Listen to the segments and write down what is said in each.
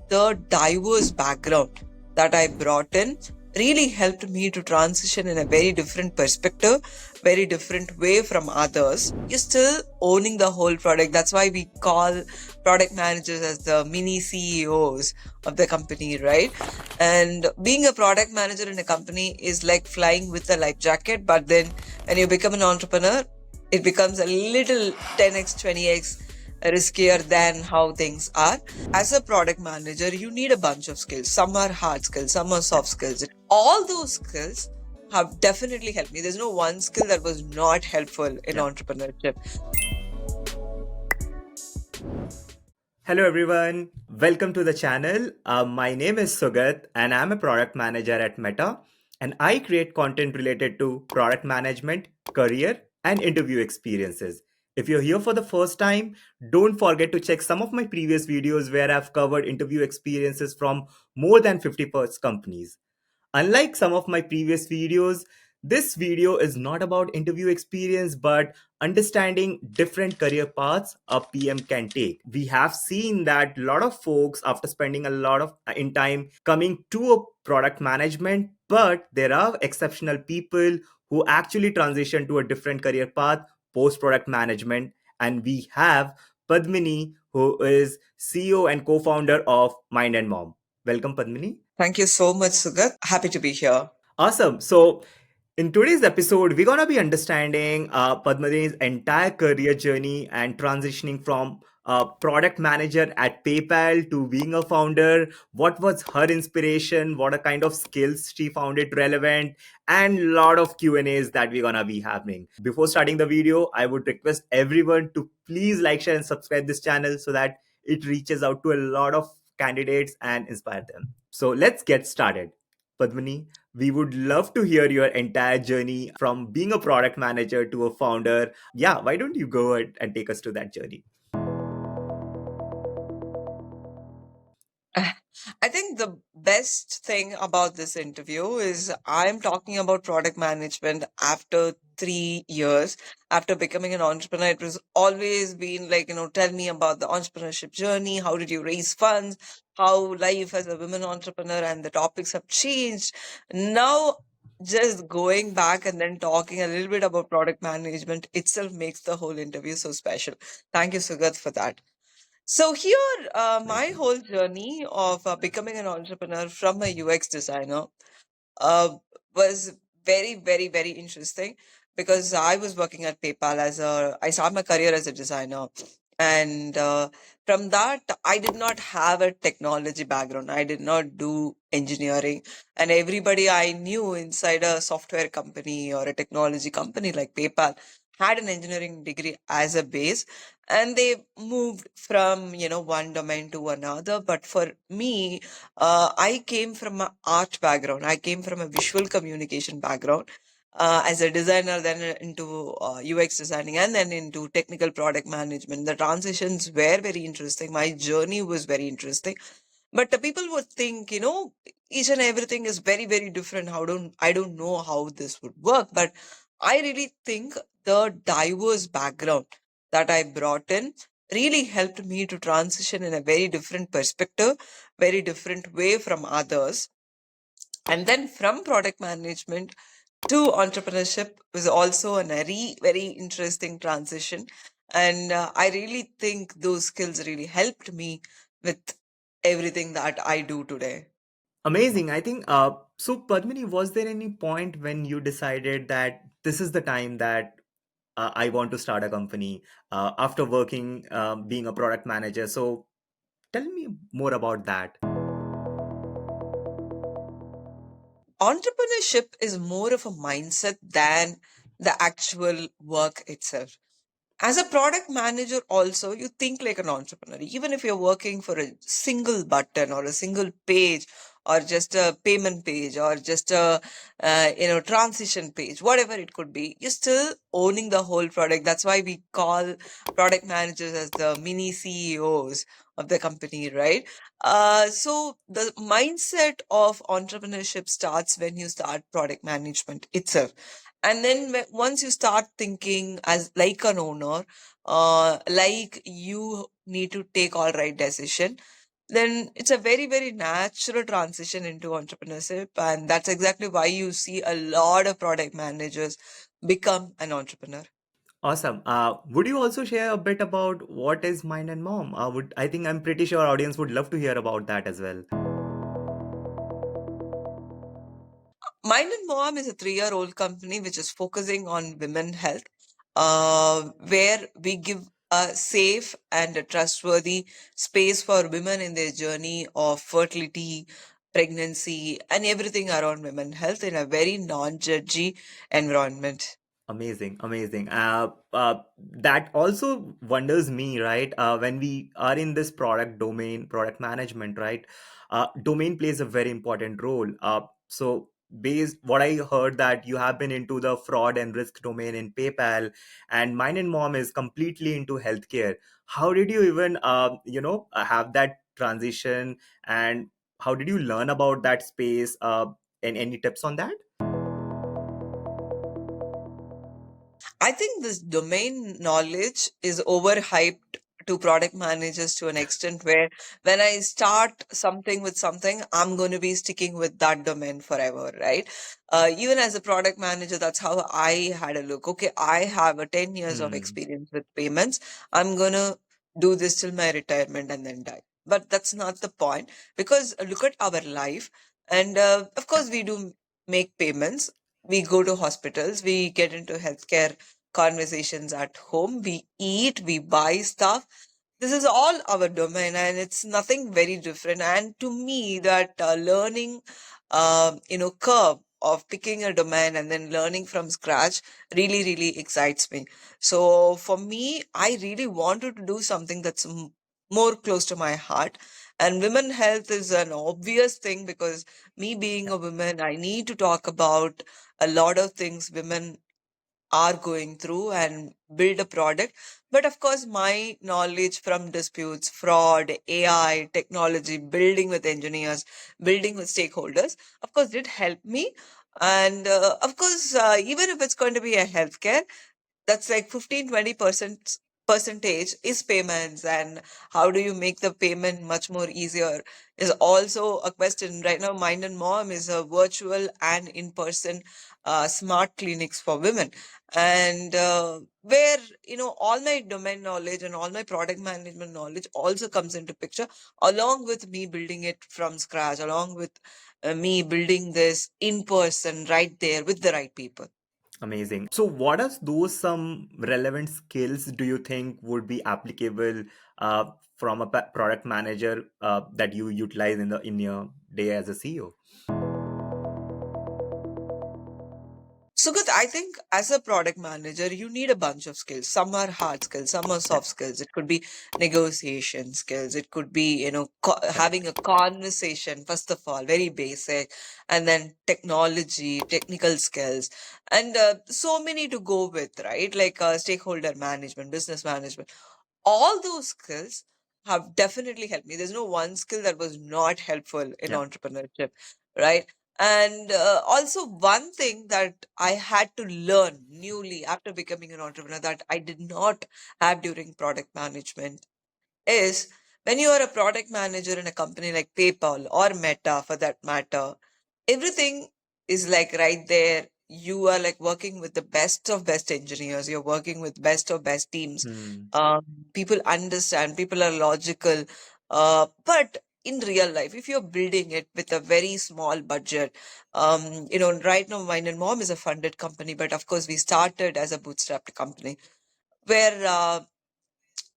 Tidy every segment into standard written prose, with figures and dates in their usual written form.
the diverse background that I brought in really helped me to transition in a very different perspective, very different way from others. You're still owning the whole product. That's why we call product managers as the mini CEOs of the company, right? And being a product manager in a company is like flying with a life jacket, but then when you become an entrepreneur, it becomes a little 10x, 20x riskier than how things are. As a product manager, you need a bunch of skills. Some are hard skills, some are soft skills. All those skills have definitely helped me. There's no one skill that was not helpful in Yeah. entrepreneurship. Hello, everyone. Welcome to the channel. My name is Sugat, and I'm a product manager at Meta. And I create content related to product management, career, and interview experiences. If you're here for the first time, don't forget to check some of my previous videos where I've covered interview experiences from more than 50 plus companies. Unlike some of my previous videos, this video is not about interview experience but understanding different career paths a PM can take. We have seen that a lot of folks, after spending a lot of in time coming to a product management, but there are exceptional people who actually transition to a different career path post product management. And we have Padmini, who is CEO and co founder of Mind and Mom. Welcome, Padmini. Thank you so much, Sugat. Happy to be here. Awesome. So, in today's episode, we're going to be understanding Padmani's entire career journey and transitioning from product manager at PayPal to being a founder. What was her inspiration? What are kind of skills she found it relevant? And a lot of Q&As that we're going to be having. Before starting the video, I would request everyone to please like, share, and subscribe this channel so that it reaches out to a lot of candidates and inspire them. So, let's get started. Padmini, we would love to hear your entire journey from being a product manager to a founder. Yeah, why don't you go ahead and take us to that journey? I think the best thing about this interview is I'm talking about product management after 3 years after becoming an entrepreneur. It was always been like, tell me about the entrepreneurship journey. How did you raise funds? How life as a women entrepreneur and the topics have changed. Now, just going back and then talking a little bit about product management itself makes the whole interview so special. Thank you, Sugat, for that. So here, my Welcome. whole journey of becoming an entrepreneur from a UX designer uh, was very, very, very interesting because I was working at PayPal I started my career as a designer. And from that, I did not have a technology background. I did not do engineering. And everybody I knew inside a software company or a technology company like PayPal had an engineering degree as a base, and they moved from one domain to another. But for me, I came from an art background. I came from a visual communication background as a designer, then into UX designing, and then into technical product management. The transitions were very interesting. My journey was very interesting. But the people would think, each and everything is very, very different. I don't know how this would work, but I really think the diverse background that I brought in really helped me to transition in a very different perspective, very different way from others. And then from product management to entrepreneurship was also a very, very interesting transition. And I really think those skills really helped me with everything that I do today. Amazing. I think so. Padmini, was there any point when you decided that this is the time that I want to start a company after working, being a product manager? So tell me more about that. Entrepreneurship is more of a mindset than the actual work itself. As a product manager, also, you think like an entrepreneur. Even if you're working for a single button or a single page or just a payment page or just a transition page, whatever it could be, you're still owning the whole product. That's why we call product managers as the mini CEOs of the company, right? So the mindset of entrepreneurship starts when you start product management itself. And then once you start thinking as like an owner, like you need to take all right decision, then it's a very, very natural transition into entrepreneurship. And that's exactly why you see a lot of product managers become an entrepreneur. Awesome. Would you also share a bit about what is Mind and Mom? I think I'm pretty sure our audience would love to hear about that as well. Mind and Mom is a 3-year-old company which is focusing on women health, where we give a safe and a trustworthy space for women in their journey of fertility, pregnancy, and everything around women health in a very non-judgy environment. Amazing, amazing. That also wonders me, right? When we are in this product domain, product management, right? Domain plays a very important role. So, based what I heard that you have been into the fraud and risk domain in PayPal, and Mine and Mom is completely into healthcare. How did you even, have that transition, and how did you learn about that space? And any tips on that? I think this domain knowledge is overhyped to product managers to an extent where when I start something with something, I'm going to be sticking with that domain forever, right? Even as a product manager, that's how I had a look. Okay, I have a 10 years of Hmm. experience with payments. I'm going to do this till my retirement and then die. But that's not the point, because look at our life. And of course, we do make payments. We go to hospitals, we get into healthcare conversations at home, we eat, we buy stuff. This is all our domain, and it's nothing very different. And to me, that learning, curve of picking a domain and then learning from scratch really, really excites me. So for me, I really wanted to do something that's more close to my heart. And women health is an obvious thing, because me being Yeah. a woman, I need to talk about a lot of things women are going through and build a product. But of course, my knowledge from disputes, fraud, AI, technology, building with engineers, building with stakeholders, of course, did help me. And of course, even if it's going to be a healthcare, that's like 15-20% percentage is payments, and how do you make the payment much more easier is also a question. Right now, Mind and Mom is a virtual and in-person smart clinics for women, and where all my domain knowledge and all my product management knowledge also comes into picture, along with me building it from scratch, along with me building this in person right there with the right people. Amazing. So, what are those some relevant skills do you think would be applicable from a product manager that you utilize in your day as a CEO? So good. I think as a product manager, you need a bunch of skills. Some are hard skills, some are Yeah, soft skills. It could be negotiation skills. It could be, having correct. a conversation, first of all, very basic, and then technology, technical skills, and so many to go with, right? Like stakeholder management, business management. All those skills have definitely helped me. There's no one skill that was not helpful in Yeah. entrepreneurship, right? And also, one thing that I had to learn newly after becoming an entrepreneur that I did not have during product management is, when you are a product manager in a company like PayPal or Meta for that matter, everything is like right there. You are like working with the best of best engineers, you're working with best of best teams. Hmm. Um, People understand, people are logical. But in real life, if you're building it with a very small budget, right now, Mine and Mom is a funded company, but of course, we started as a bootstrapped company where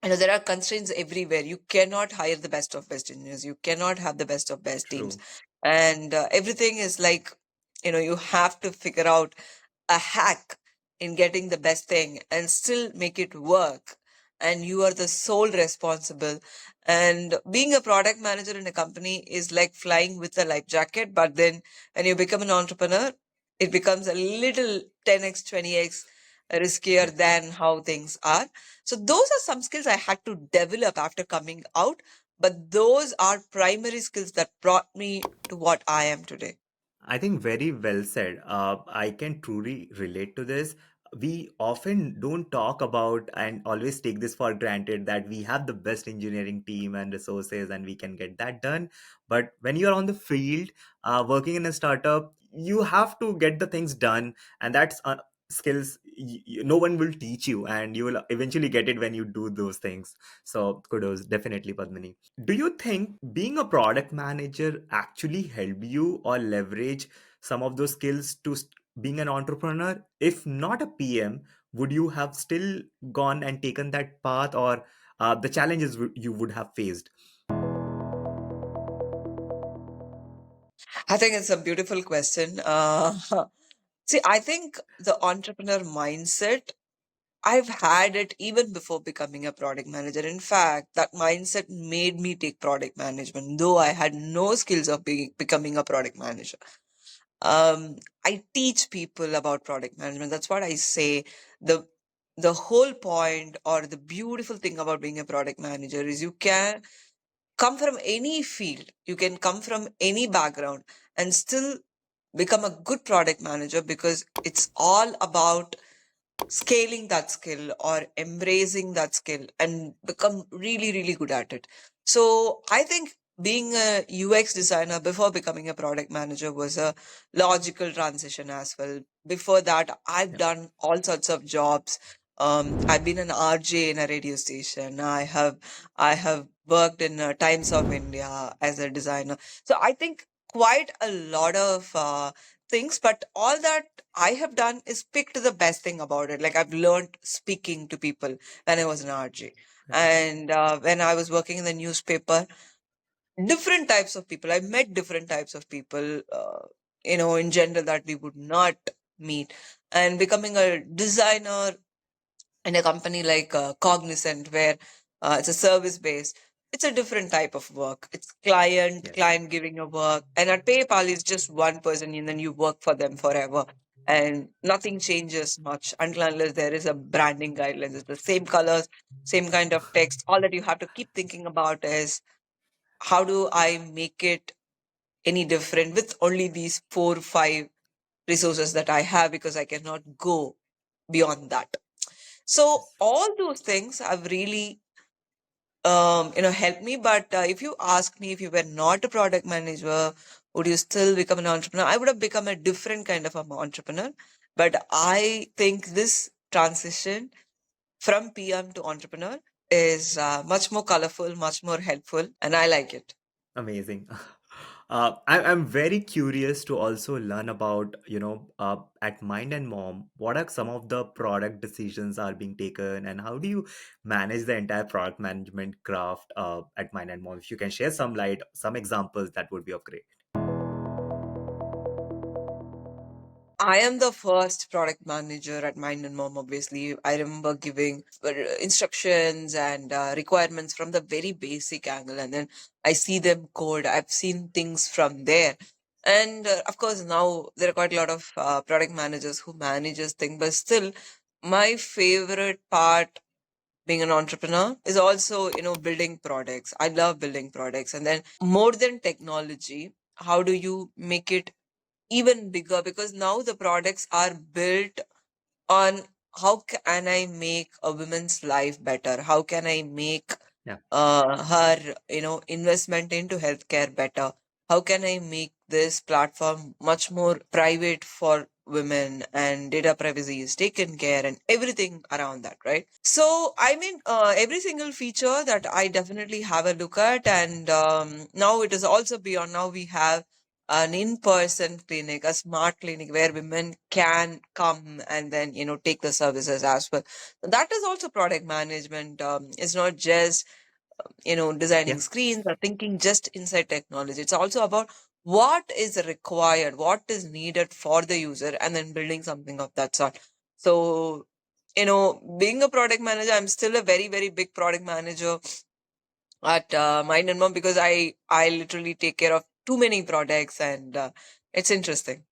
there are constraints everywhere. You cannot hire the best of best engineers, you cannot have the best of best teams, True. and everything is like, you have to figure out a hack in getting the best thing and still make it work, and you are the sole responsible. And being a product manager in a company is like flying with a life jacket, but then when you become an entrepreneur, it becomes a little 10x 20x riskier Yeah. than how things are. So those are some skills I had to develop after coming out, but those are primary skills that brought me to what I am today. I think very well said. I can truly relate to this. we often don't talk about and always take this for granted that we have the best engineering team and resources and we can get that done. But when you're on the field, working in a startup, you have to get the things done, and that's skills no one will teach you, and you will eventually get it when you do those things. So kudos, definitely, Padmini. Do you think being a product manager actually helped you or leverage some of those skills to being an entrepreneur? If not a PM, would you have still gone and taken that path, or the challenges you would have faced? I think it's a beautiful question. See, I think the entrepreneur mindset, I've had it even before becoming a product manager. In fact, that mindset made me take product management, though I had no skills of becoming a product manager. I teach people about product management. That's what I say. The the whole point or the beautiful thing about being a product manager is you can come from any field, you can come from any background and still become a good product manager, because it's all about scaling that skill or embracing that skill and become really, really good at it. So I think being a UX designer before becoming a product manager was a logical transition as well. Before that, I've Yeah. done all sorts of jobs. I've been an RJ in a radio station. I have worked in Times of India as a designer. So I think quite a lot of things, but all that I have done is picked the best thing about it. Like, I've learned speaking to people when I was an RJ. And when I was working in the newspaper, different types of people, I met different types of people, in general, that we would not meet. And becoming a designer in a company like Cognizant, where it's a service based, it's a different type of work. It's Yes. client giving you work, and at PayPal is just one person, and then you work for them forever, and nothing changes much until unless there is a branding guidelines. It's the same colors, same kind of text. All that you have to keep thinking about is, how do I make it any different with only these 4 5 resources that I have, because I cannot go beyond that. So Yes. all those things have really, helped me. But if you ask me, if you were not a product manager, would you still become an entrepreneur? I would have become a different kind of an entrepreneur. But I think this transition from PM to entrepreneur is much more colorful, much more helpful, and I like it. Amazing. I'm very curious to also learn about, at Mind and Mom, what are some of the product decisions are being taken, and how do you manage the entire product management craft at Mind and Mom? If you can share some light, some examples, that would be of great. I am the first product manager at Mind and Mom, obviously. I remember giving instructions and requirements from the very basic angle, and then I see them code. I've seen things from there. And of course, now there are quite a lot of product managers who manages things, but still, my favorite part being an entrepreneur is also, building products. I love building products. And then more than technology, how do you make it even bigger? Because now the products are built on, how can I make a woman's life better? How can I make Yeah. her, investment into healthcare better? How can I make this platform much more private for women, and data privacy is taken care, and everything around that, right? So, I mean, every single feature that I definitely have a look at, and now it is also beyond. Now we have an in-person clinic, a smart clinic where women can come and then, take the services as well. That is also product management. It's not just, designing Yeah. screens or thinking just inside technology. It's also about what is required, what is needed for the user, and then building something of that sort. So, being a product manager, I'm still a very, very big product manager at Mind and Mom, because I literally take care of too many products, and it's interesting.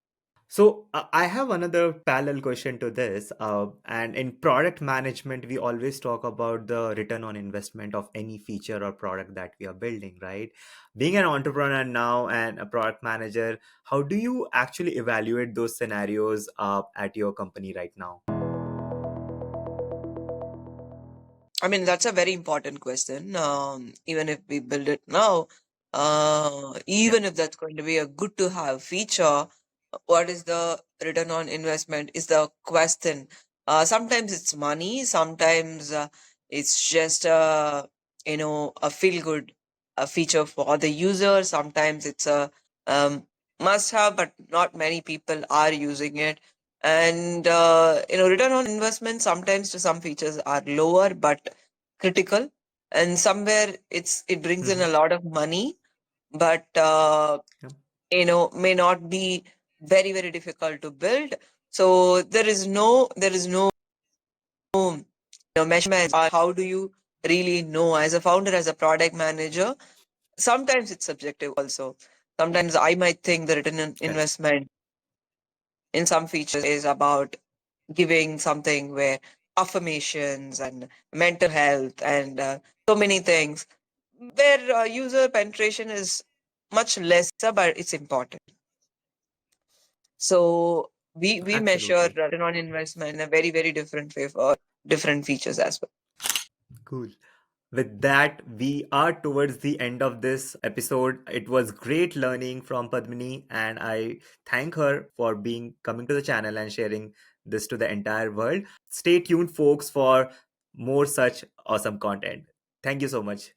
So I have another parallel question to this. And in product management, we always talk about the return on investment of any feature or product that we are building, right? Being an entrepreneur now and a product manager, how do you actually evaluate those scenarios at your company right now? I mean, that's a very important question. Even if we build it now, Yep. even if that's going to be a good to have feature, what is the return on investment is the question. Sometimes it's money, sometimes it's just a feel good a feature for the user. Sometimes it's a um, must have, but not many people are using it. And return on investment sometimes to some features are lower but critical, and somewhere it brings in a Hmm. lot of money, but Yep. may not be very very difficult to build. So there is no measurement. How do you really know as a founder, as a product manager? Sometimes it's subjective also. Sometimes I might think the return on Correct. investment in some features is about giving something where affirmations and mental health and so many things where user penetration is much lesser, but it's important. So we measure Absolutely. return on investment in a very very different way for different features as well. Cool. With that, we are towards the end of this episode. It was great learning from Padmini, and I thank her for being coming to the channel and sharing this to the entire world. Stay tuned, folks, for more such awesome content. Thank you so much.